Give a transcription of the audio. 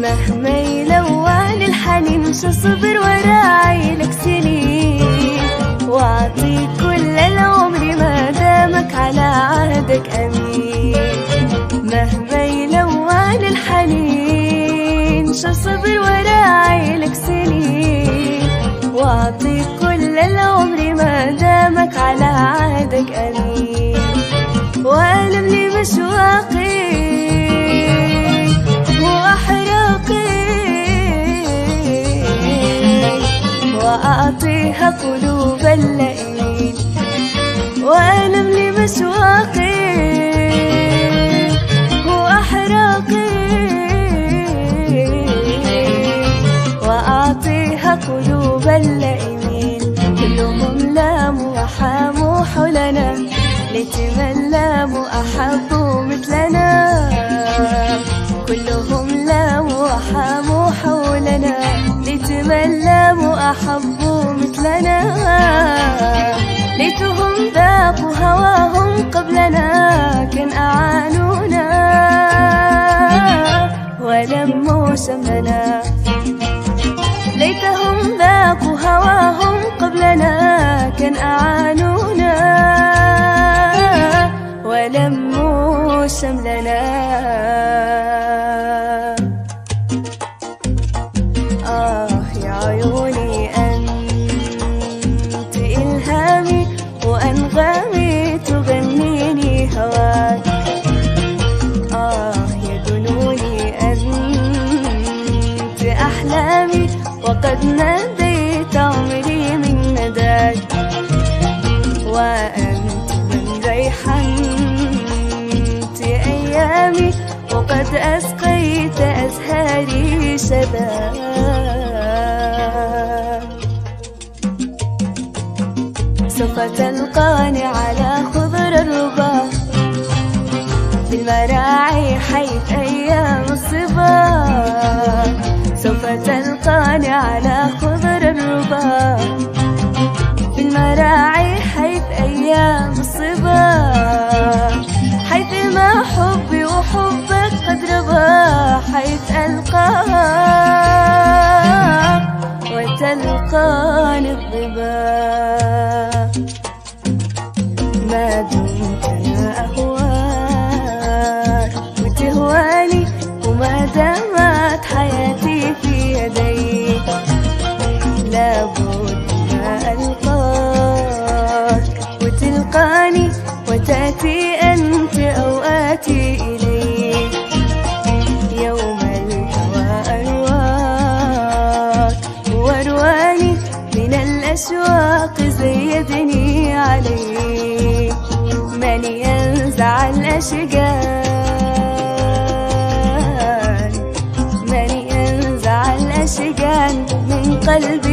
مهما يلوان الحنين مش اصبر وراعي لك سنين، واعطيك كل العمر ما دامك على عهدك امين. مهما يلوان الحنين مش اصبر وراعي لك سنين، واعطيك كل العمر ما دامك على عهدك امين. والم لي مشواقي وأعطيها قلوب اللئيم، وألم لي مشواقي وأحراقي، وأعطيها قلوب اللئيمين. كلهم لاموا وحاموا حولنا ليتملموا أحبوا مثلنا، كلهم لاموا وحاموا حولنا ليتملموا أحبوا مثلنا. ليتهم ذاقوا هواهم قبلنا كان أعانونا ولموا شملنا. ليتهم ذاقوا هواهم قبلنا كان أعانونا ولموا شملنا. يا عيوني أنت إلهامي وأنغامي تغنيني هواك. يا جنوني أنت أحلامي وقد ناديت عمري من نداك. وأنت من ريحنت أيامي وقد أسقيت أزهاري شباب. سوف تلقاني على خضر الربا في المراعي حيث أيام الصبا. سوف تلقاني على خضر الربا في المراعي حيث أيام الصبا، حيث ما حبي وحبك قد ربا، حيث ألقاك وتلقاني الظبا. ما دمت أنا أهواك وتهواني، وما دامت حياتي في يديك لابد ما ألقاك وتلقاني وتأتي أنت أوآتي إليك. يوم الهوى أرواك وارواني من الأشواق زيدني عليك. من ينزع الأشجان، من ينزع الأشجان من قلبي